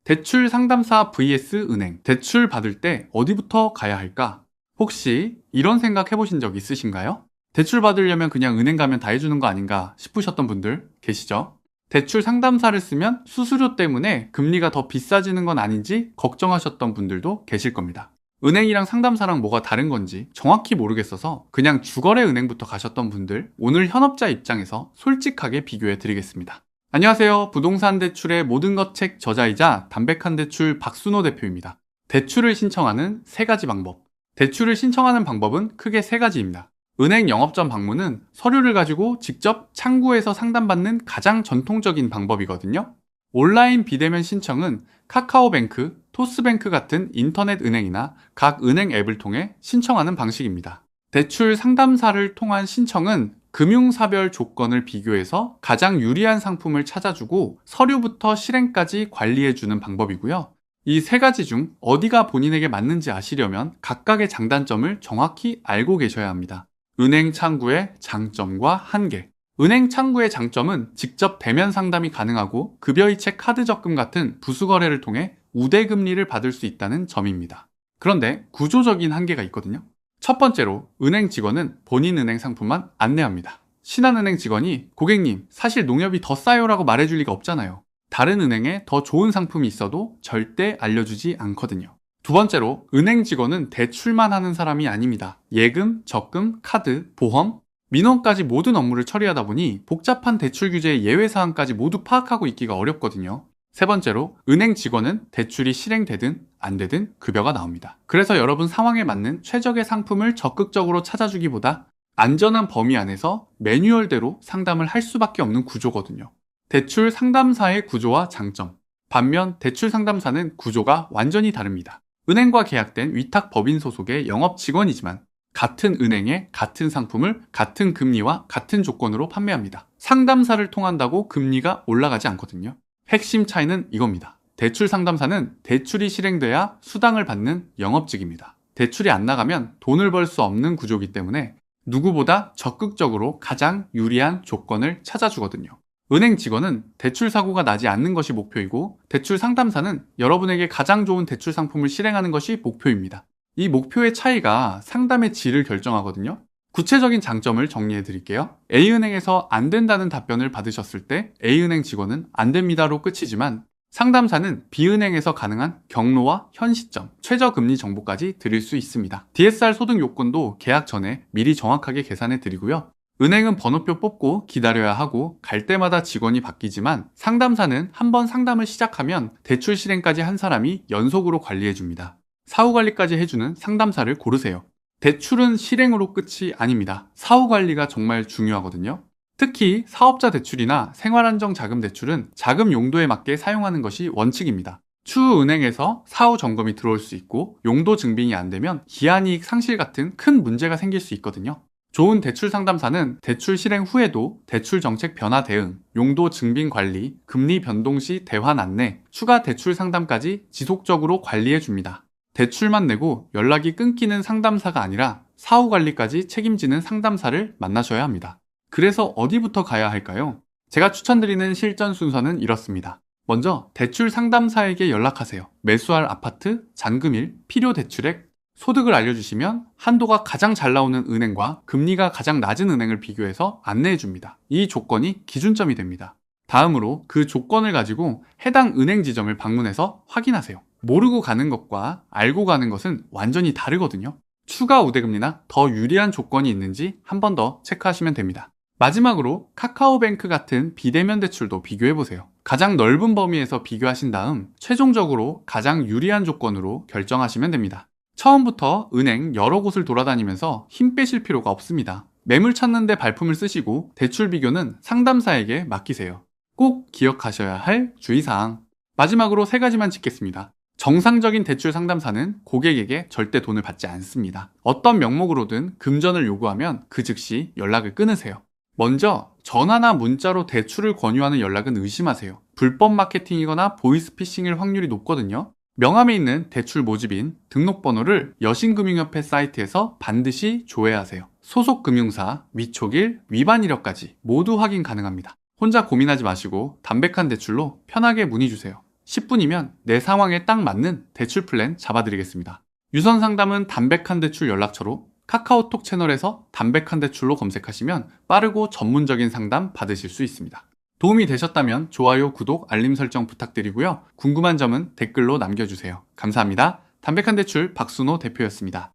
대출 상담사 vs 은행. 대출 받을 때 어디부터 가야 할까? 혹시 이런 생각 해보신 적 있으신가요? 대출 받으려면 그냥 은행 가면 다 해주는 거 아닌가 싶으셨던 분들 계시죠? 대출 상담사를 쓰면 수수료 때문에 금리가 더 비싸지는 건 아닌지 걱정하셨던 분들도 계실 겁니다. 은행이랑 상담사랑 뭐가 다른 건지 정확히 모르겠어서 그냥 주거래 은행부터 가셨던 분들, 오늘 현업자 입장에서 솔직하게 비교해 드리겠습니다. 안녕하세요. 부동산 대출의 모든 것 책 저자이자 담백한 대출 박순호 대표입니다. 대출을 신청하는 세 가지 방법. 대출을 신청하는 방법은 크게 세 가지입니다. 은행 영업점 방문은 서류를 가지고 직접 창구에서 상담받는 가장 전통적인 방법이거든요. 온라인 비대면 신청은 카카오뱅크, 토스뱅크 같은 인터넷 은행이나 각 은행 앱을 통해 신청하는 방식입니다. 대출 상담사를 통한 신청은 금융사별 조건을 비교해서 가장 유리한 상품을 찾아주고 서류부터 실행까지 관리해주는 방법이고요. 이 세 가지 중 어디가 본인에게 맞는지 아시려면 각각의 장단점을 정확히 알고 계셔야 합니다. 은행 창구의 장점과 한계. 은행 창구의 장점은 직접 대면 상담이 가능하고 급여이체 카드 적금 같은 부수거래를 통해 우대금리를 받을 수 있다는 점입니다. 그런데 구조적인 한계가 있거든요. 첫 번째로 은행 직원은 본인 은행 상품만 안내합니다. 신한은행 직원이 고객님, 사실 농협이 더 싸요라고 말해줄 리가 없잖아요. 다른 은행에 더 좋은 상품이 있어도 절대 알려주지 않거든요. 두 번째로 은행 직원은 대출만 하는 사람이 아닙니다. 예금, 적금, 카드, 보험, 민원까지 모든 업무를 처리하다 보니 복잡한 대출 규제의 예외 사항까지 모두 파악하고 있기가 어렵거든요. 세 번째로 은행 직원은 대출이 실행되든 안 되든 급여가 나옵니다. 그래서 여러분 상황에 맞는 최적의 상품을 적극적으로 찾아주기보다 안전한 범위 안에서 매뉴얼대로 상담을 할 수밖에 없는 구조거든요. 대출 상담사의 구조와 장점. 반면 대출 상담사는 구조가 완전히 다릅니다. 은행과 계약된 위탁 법인 소속의 영업 직원이지만 같은 은행에 같은 상품을 같은 금리와 같은 조건으로 판매합니다. 상담사를 통한다고 금리가 올라가지 않거든요. 핵심 차이는 이겁니다. 대출 상담사는 대출이 실행돼야 수당을 받는 영업직입니다. 대출이 안 나가면 돈을 벌 수 없는 구조이기 때문에 누구보다 적극적으로 가장 유리한 조건을 찾아주거든요. 은행 직원은 대출 사고가 나지 않는 것이 목표이고 대출 상담사는 여러분에게 가장 좋은 대출 상품을 실행하는 것이 목표입니다. 이 목표의 차이가 상담의 질을 결정하거든요. 구체적인 장점을 정리해 드릴게요. A은행에서 안 된다는 답변을 받으셨을 때 A은행 직원은 안 됩니다로 끝이지만 상담사는 B은행에서 가능한 경로와 현 시점, 최저금리 정보까지 드릴 수 있습니다. DSR 소득 요건도 계약 전에 미리 정확하게 계산해 드리고요. 은행은 번호표 뽑고 기다려야 하고 갈 때마다 직원이 바뀌지만 상담사는 한번 상담을 시작하면 대출 실행까지 한 사람이 연속으로 관리해 줍니다. 사후 관리까지 해주는 상담사를 고르세요. 대출은 실행으로 끝이 아닙니다. 사후 관리가 정말 중요하거든요. 특히 사업자 대출이나 생활안정자금 대출은 자금 용도에 맞게 사용하는 것이 원칙입니다. 추후 은행에서 사후 점검이 들어올 수 있고 용도 증빙이 안 되면 기한이익 상실 같은 큰 문제가 생길 수 있거든요. 좋은 대출 상담사는 대출 실행 후에도 대출 정책 변화 대응, 용도 증빙 관리, 금리 변동 시 대환 안내, 추가 대출 상담까지 지속적으로 관리해 줍니다. 대출만 내고 연락이 끊기는 상담사가 아니라 사후 관리까지 책임지는 상담사를 만나셔야 합니다. 그래서 어디부터 가야 할까요? 제가 추천드리는 실전 순서는 이렇습니다. 먼저 대출 상담사에게 연락하세요. 매수할 아파트, 잔금일, 필요 대출액, 소득을 알려주시면 한도가 가장 잘 나오는 은행과 금리가 가장 낮은 은행을 비교해서 안내해 줍니다. 이 조건이 기준점이 됩니다. 다음으로 그 조건을 가지고 해당 은행 지점을 방문해서 확인하세요. 모르고 가는 것과 알고 가는 것은 완전히 다르거든요. 추가 우대금리나 더 유리한 조건이 있는지 한 번 더 체크하시면 됩니다. 마지막으로 카카오뱅크 같은 비대면 대출도 비교해보세요. 가장 넓은 범위에서 비교하신 다음 최종적으로 가장 유리한 조건으로 결정하시면 됩니다. 처음부터 은행 여러 곳을 돌아다니면서 힘 빼실 필요가 없습니다. 매물 찾는데 발품을 쓰시고 대출 비교는 상담사에게 맡기세요. 꼭 기억하셔야 할 주의사항. 마지막으로 세 가지만 짚겠습니다. 정상적인 대출 상담사는 고객에게 절대 돈을 받지 않습니다. 어떤 명목으로든 금전을 요구하면 그 즉시 연락을 끊으세요. 먼저 전화나 문자로 대출을 권유하는 연락은 의심하세요. 불법 마케팅이거나 보이스피싱일 확률이 높거든요. 명함에 있는 대출 모집인 등록번호를 여신금융협회 사이트에서 반드시 조회하세요. 소속 금융사, 위촉일, 위반 이력까지 모두 확인 가능합니다. 혼자 고민하지 마시고 담백한 대출로 편하게 문의주세요. 10분이면 내 상황에 딱 맞는 대출 플랜 잡아드리겠습니다. 유선 상담은 담백한 대출 연락처로 카카오톡 채널에서 담백한 대출로 검색하시면 빠르고 전문적인 상담 받으실 수 있습니다. 도움이 되셨다면 좋아요, 구독, 알림 설정 부탁드리고요. 궁금한 점은 댓글로 남겨주세요. 감사합니다. 담백한 대출 박순호 대표였습니다.